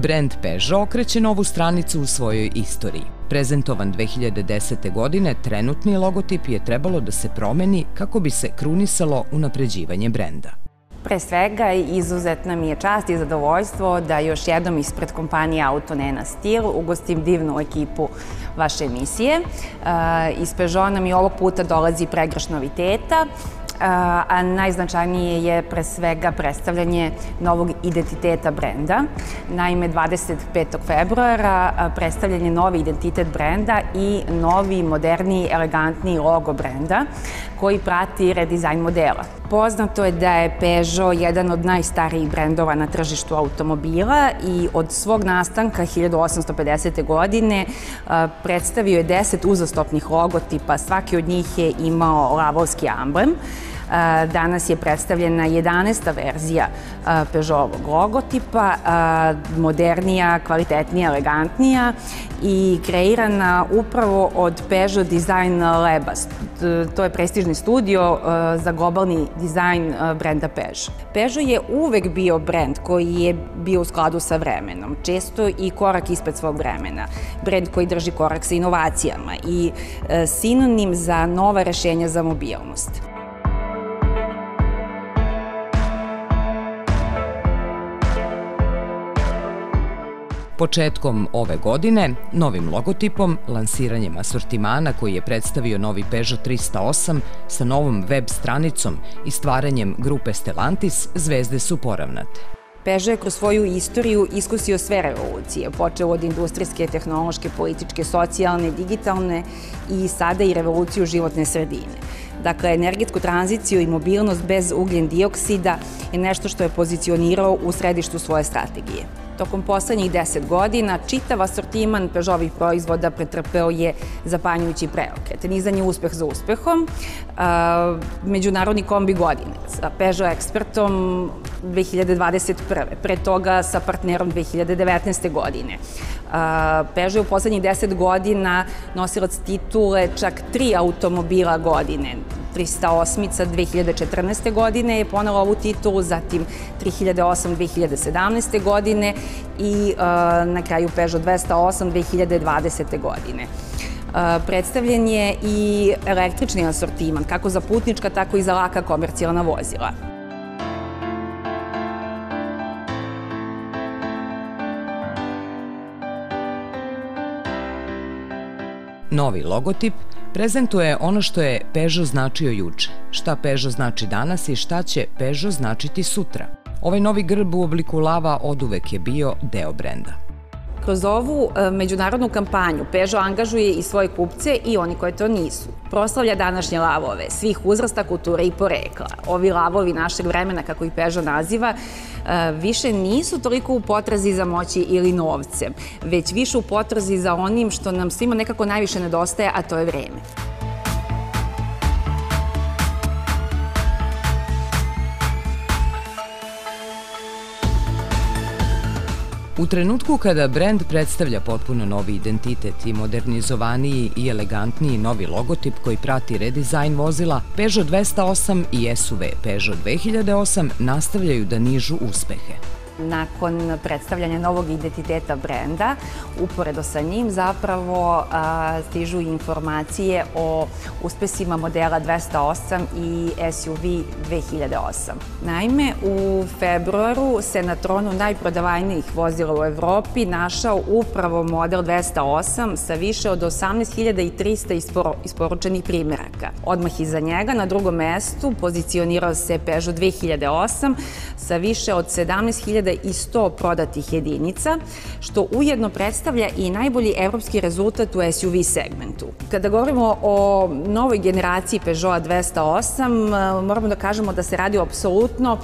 Brend Peugeot okreće novu stranicu u svojoj istoriji. Prezentovan 2010. godine, trenutni logotip je trebalo da se promeni kako bi se krunisalo unapređivanje brenda. Pre svega, izuzetna mi je čast i zadovoljstvo da još jednom ispred kompanije Auto Nena Stil ugostim divnu ekipu vaše emisije. Iz Peugeota nam i ovog puta dolazi pregršt noviteta, a najznačajnije je pre svega predstavljanje novog identiteta brenda. Naime, 25. februara predstavljen je novi identitet brenda i novi, moderniji, elegantniji logo brenda koji prati redizajn modela. Poznato je da je Peugeot jedan od najstarijih brendova na tržištu automobila i od svog nastanka 1850. godine predstavio je 10 uzastopnih logotipa, svaki od njih je imao lavovski amblem. Danas je predstavljena 11. verzija Peugeotovog logotipa, modernija, kvalitetnija, elegantnija i kreirana upravo od Peugeot Design Laba. To je prestižni studio za globalni dizajn brenda Peugeot. Peugeot je uvek bio brend koji je bio u skladu sa vremenom, često i korak ispred svog vremena. Brend koji drži korak sa inovacijama i sinonim za nova rešenja za mobilnost. Početkom ove godine, novim logotipom, lansiranjem asortimana koji je predstavio novi Peugeot 308 sa novom web stranicom i stvaranjem grupe Stellantis, zvezde su poravnate. Peugeot je kroz svoju istoriju iskusio sve revolucije, počeo od industrijske, tehnološke, političke, socijalne, digitalne i sada i revoluciju životne sredine. Dakle, energetsku tranziciju i mobilnost bez ugljen dioksida je nešto što je pozicionirao u središtu svoje strategije. Tokom poslednjih 10 godina čitav asortiman Peugeotovih proizvoda pretrpeo je zapanjujući preokret. Nizan je uspeh za uspehom. Međunarodni kombi godine sa Peugeot Expertom 2021. Pre toga sa partnerom 2019. godine. Peugeot je u poslednjih 10 godina nosilac titule čak 3 automobila godine. 308 2014. godine je ponela ovu titulu, zatim 3008 2017. godine i na kraju Peugeot 208 2020. godine. Predstavljen je i električni asortiman, kako za putnička, tako i za laka komercijalna vozila. Novi logotip prezentuje ono što je Peugeot značio juče, šta Peugeot znači danas i šta će Peugeot značiti sutra. Ovaj novi grb u obliku lava oduvek je bio deo brenda. Kroz ovu međunarodnu kampanju Peugeot angažuje i svoje kupce i oni koji to nisu. Proslavlja današnje lavove svih uzrasta, kulture i porekla. Ovi lavovi našeg vremena, kako ih Peugeot naziva, više nisu toliko u potrazi za moći ili novcem, već više u potrazi za onim što nam svima nekako najviše nedostaje, a to je vreme. U trenutku kada brend predstavlja potpuno novi identitet i modernizovaniji i elegantniji novi logotip koji prati redizajn vozila, Peugeot 208 i SUV Peugeot 2008 nastavljaju da nižu uspehe. Nakon predstavljanja novog identiteta brenda, uporedo sa njim zapravo stižu informacije o uspesima modela 208 i SUV 2008. Naime, u februaru se na tronu najprodavajnijih vozila u Evropi našao upravo model 208 sa više od 18.300 isporučenih primeraka. Odmah iza njega, na drugom mestu, pozicionirao se Peugeot 2008 sa više od 17.100 prodatih jedinica, što ujedno predstavlja i najbolji evropski rezultat u SUV segmentu. Kada govorimo o novoj generaciji Peugeota 208, moramo da kažemo da se radi o apsolutno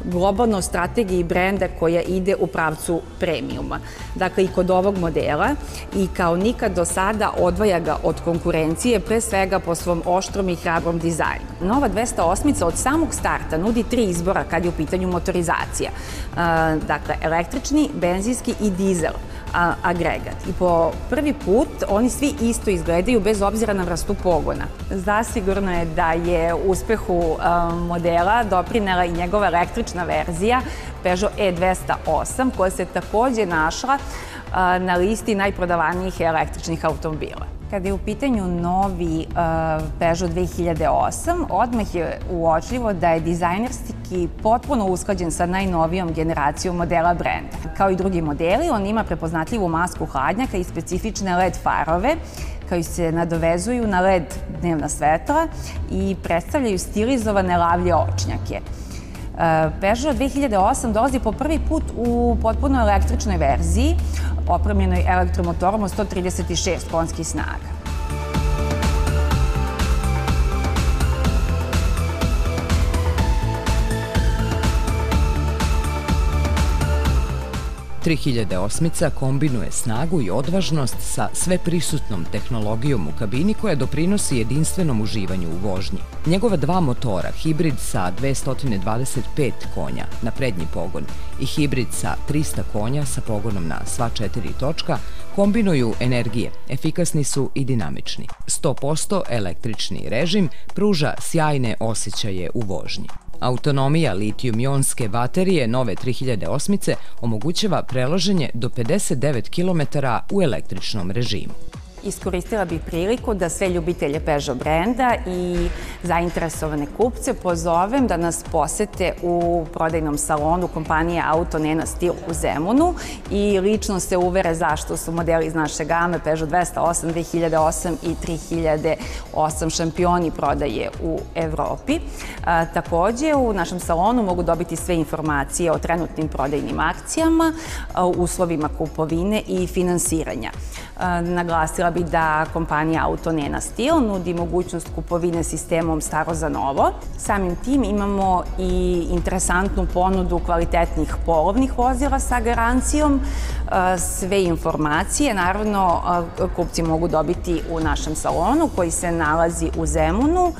globalnoj strategiji brenda koja ide u pravcu premijuma. Dakle, i kod ovog modela i kao nikad do sada odvaja ga od konkurencije, pre svega po svom oštrom i hrabrom dizajnu. Nova 208 od samog starta nudi 3 izbora kad je u pitanju motorizacija. Dakle, električni, benzinski i dizel. agregat. I po prvi put oni svi isto izgledaju bez obzira na vrstu pogona. Zasigurno je da je uspehu modela doprinela i njegova električna verzija Peugeot E208, koja se takođe našla na listi najprodavanijih električnih automobila. Kada je u pitanju novi Peugeot 2008, odmah je uočljivo da je dizajnerski potpuno usklađen sa najnovijom generacijom modela brenda. Kao i drugi modeli, on ima prepoznatljivu masku hladnjaka i specifične LED farove koji se nadovezuju na LED dnevna svetla i predstavljaju stilizovane lavlje očnjake. Peugeot 2008 dolazi po prvi put u potpuno električnoj verziji, opremljenoj elektromotorom od 136 konjskih snaga. Osmica kombinuje snagu i odvažnost sa sveprisutnom tehnologijom u kabini koja doprinosi jedinstvenom uživanju u vožnji. Njegova dva motora, hibrid sa 225 konja na prednji pogon i hibrid sa 300 konja sa pogonom na sva 4 točka, kombinuju energije, efikasni su i dinamični. 100% električni režim pruža sjajne osjećaje u vožnji. Autonomija litijum-ionske baterije nove 3008 omogućava prelaženje do 59 km u električnom režimu. Iskoristila bih priliku da sve ljubitelje Peugeot brenda i zainteresovane kupce pozovem da nas posete u prodajnom salonu kompanije Auto Nena Stil u Zemunu i lično se uvere zašto su modeli iz naše game Peugeot 208, 2008 i 3008 šampioni prodaje u Evropi. Takođe, u našem salonu mogu dobiti sve informacije o trenutnim prodajnim akcijama, uslovima kupovine i finansiranja. Naglasila bih da kompanija Auto Nena Stil nudi mogućnost kupovine sistemom staro za novo. Samim tim imamo i interesantnu ponudu kvalitetnih polovnih vozila sa garancijom. Sve informacije, naravno, kupci mogu dobiti u našem salonu koji se nalazi u Zemunu